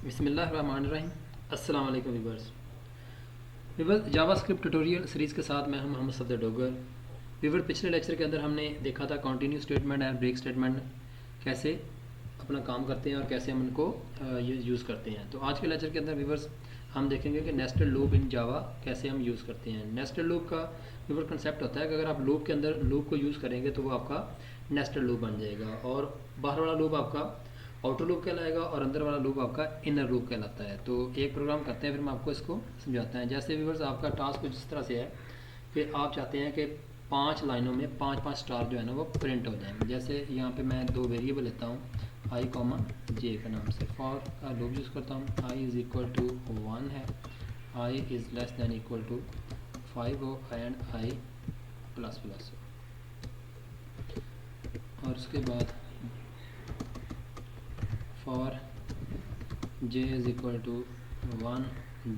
बिस्मिल्लाहिर्रहमानिर्रहीम। अस्सलाम वालेकुम व्यूवर्स। जावास्क्रिप्ट ट्यूटोरियल सीरीज़ के साथ मैं हूं मोहम्मद सफदर डोगर। व्यूवर, पिछले लेक्चर के अंदर हमने देखा था continue statement and break statement कैसे अपना काम करते हैं और कैसे हम उनको यूज़ करते हैं। तो आज के लेक्चर के अंदर व्यूवर्स हम देखेंगे कि नेस्टेड लूप इन जावा कैसे हम यूज़ करते हैं। नेस्टेड लूप का व्यूवर कंसेप्ट होता है कि अगर आप लूप के अंदर लूप को यूज़ करेंगे तो वो आपका नेस्टेड लूप बन जाएगा, और बाहर वाला लूप आपका आउटर लूप कहलाएगा और अंदर वाला लूप आपका इनर लूप कहलाता है। तो एक प्रोग्राम करते हैं, फिर मैं आपको इसको समझाता हैं। जैसे व्यूवर्स आपका टास्क कुछ इस तरह से है कि आप चाहते हैं कि 5 लाइनों में 5-5 स्टार जो है ना वो प्रिंट हो जाए। जैसे यहाँ पे मैं 2 वेरिएबल लेता हूँ, आई कॉमा जे के नाम से। फॉर का लूप यूज़ करता हूँ, आई इज़ इक्वल टू 1 है, i is less than equal to 5 हो, एंड आई प्लस प्लस हो। और उसके बाद for j is equal to 1,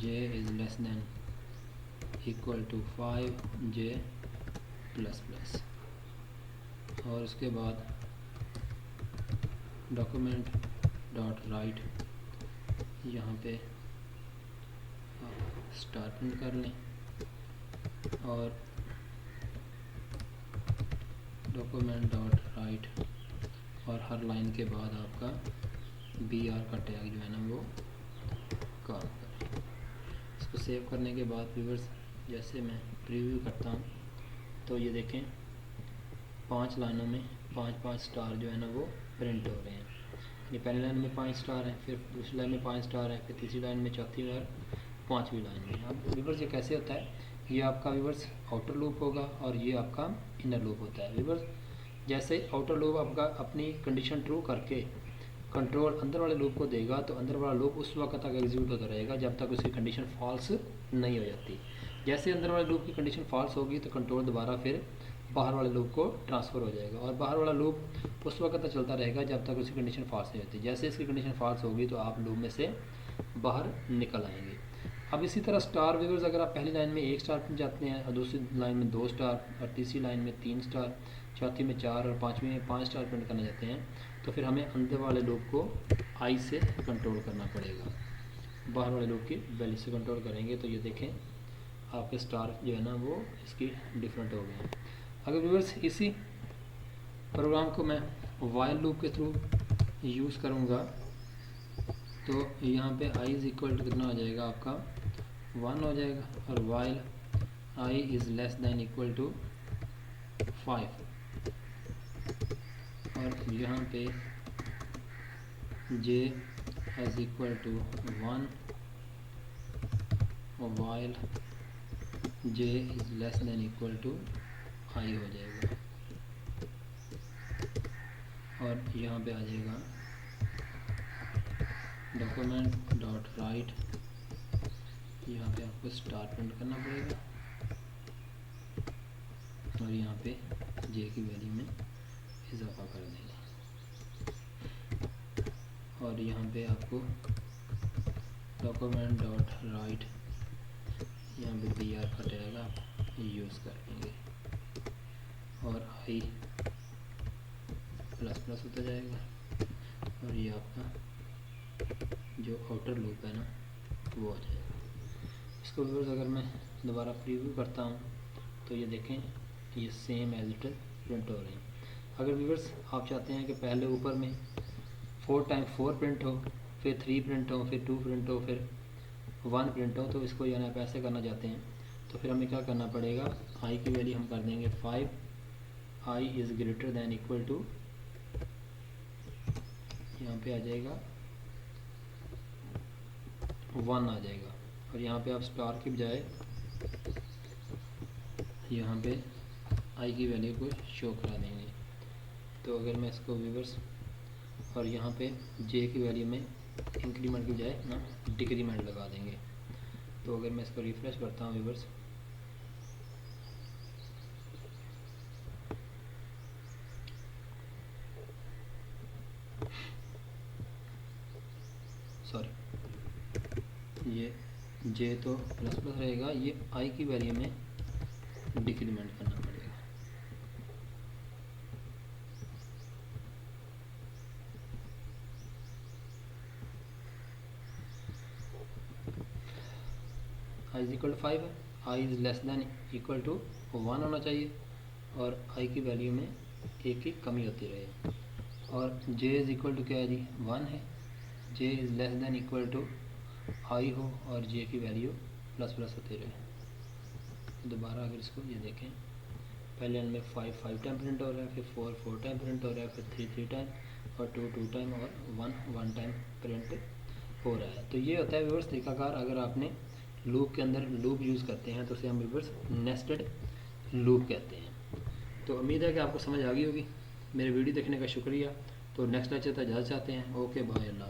j is less than equal to 5, j plus plus. और उसके बाद डॉक्यूमेंट डॉट राइट, यहाँ पे स्टार प्रिंट कर लें, और डॉक्यूमेंट डॉट राइट, और हर लाइन के बाद आपका br का टैग जो है ना वो काम करें। इसको सेव करने के बाद व्यूवर्स जैसे मैं प्रीव्यू करता हूँ तो ये देखें 5 लाइनों में 5-5 स्टार जो है ना वो प्रिंट हो रहे हैं। ये पहली लाइन में 5 स्टार हैं, फिर दूसरी लाइन में 5 स्टार है, फिर तीसरी लाइन में, चौथी और 5वीं लाइन में। अब व्यूवर्स ये कैसे होता है, ये आपका व्यूवर्स आउटर लूप होगा और ये आपका इनर लूप होता है। व्यूवर्स जैसे आउटर लूप आपका अपनी कंडीशन ट्रू करके कंट्रोल अंदर वाले लूप को देगा, तो अंदर वाला लूप उस वक्त तक एग्जीक्यूट होता रहेगा जब तक उसकी कंडीशन फॉल्स नहीं हो जाती। जैसे अंदर वाले लूप की कंडीशन फॉल्स होगी तो कंट्रोल दोबारा फिर बाहर वाले लूप को ट्रांसफ़र हो जाएगा, और बाहर वाला लूप उस वक्त तक चलता रहेगा जब तक उसकी कंडीशन फॉल्स नहीं होती। जैसे इसकी कंडीशन फॉल्स होगी तो आप लूप में से बाहर निकल आएंगे। अब इसी तरह स्टार व्यूवर्स, अगर आप पहली लाइन में 1 स्टार प्रिंट जाते हैं और दूसरी लाइन में 2 स्टार और तीसरी लाइन में 3 स्टार, चौथी में 4 और 5वीं में 5 स्टार प्रिंट करना चाहते हैं, तो फिर हमें अंदर वाले लूप को आई से कंट्रोल करना पड़ेगा, बाहर वाले लूप की वैल्यू से कंट्रोल करेंगे। तो ये देखें आपके स्टार जो है ना वो इसकी डिफरेंट हो गए हैं। अगर व्यूअर्स इसी प्रोग्राम को मैं वाइल लूप के थ्रू यूज़ करूँगा तो यहाँ पे आई इज़ इक्वल टू कितना हो जाएगा, आपका 1 हो जाएगा, और while I is less than equal to 5, और यहाँ पे j is equal to 1 और while j is less than equal to i हो जाएगा, और यहाँ पे आ जाएगा डॉक्यूमेंट डॉट राइट, यहाँ पे आपको स्टार प्रिंट करना पड़ेगा, और यहाँ पे j की वैल्यू में इजाफा कर देंगे, और यहाँ पे आपको डॉक्यूमेंट डॉट राइट, यहाँ पे br का टैग आप यूज़ कर लेंगे, और i प्लस प्लस होता जाएगा, और ये आपका जो आउटर लूप है ना वो आ जाएगा। इसको व्यूअर्स अगर मैं दोबारा प्रीव्यू करता हूँ तो ये देखें ये सेम एज इट प्रिंट हो रहे हैं। अगर व्यूअर्स आप चाहते हैं कि पहले ऊपर में 4 टाइम 4 प्रिंट हो, फिर 3 प्रिंट हो, फिर 2 प्रिंट हो, फिर 1 प्रिंट हो, तो इसको यानी आप ऐसे करना चाहते हैं तो फिर हमें क्या करना पड़ेगा, आई की वैल्यू हम कर देंगे 5, i is greater than equal to, यहाँ पे आ जाएगा 1 आ जाएगा, और यहाँ पे आप स्टार के बजाय यहाँ पे आई की वैल्यू को शो करा देंगे। तो अगर मैं इसको व्यूअर्स, और यहाँ पे जे की वैल्यू में इंक्रीमेंट की बजाय ना डिक्रीमेंट लगा देंगे। तो अगर मैं इसको रिफ्रेश करता हूँ व्यूअर्स, सॉरी ये जे तो प्लस प्लस रहेगा, ये आई की वैल्यू में डिक्रीमेंट करना पड़ेगा। आई इज इक्वल टू 5 है, i is less than equal to 1 होना चाहिए और आई की वैल्यू में एक की कमी होती रहे। और जे इज़ इक्वल टू क्या है जी 1 है, j is less than equal to i हो और जे की वैल्यू प्लस प्लस होती रहे। दोबारा अगर इसको ये देखें, पहले इनमें 5 टाइम प्रिंट हो रहा है, फिर 4 टाइम प्रिंट हो रहा है, फिर 3 टाइम और 2 टाइम और 1 टाइम प्रिंट हो रहा है। तो ये होता है व्यूअर्स तरीकाकार अगर आपने लूप के अंदर लूप यूज़ करते हैं तो उसे हम व्यूअर्स नेस्टेड लूप कहते हैं। तो उम्मीद है कि आपको समझ आ गई होगी। मेरे वीडियो देखने का शुक्रिया। तो नेक्स्ट लेक्चर तक इजाज़त चाहते हैं। ओके बाय, अल्लाह।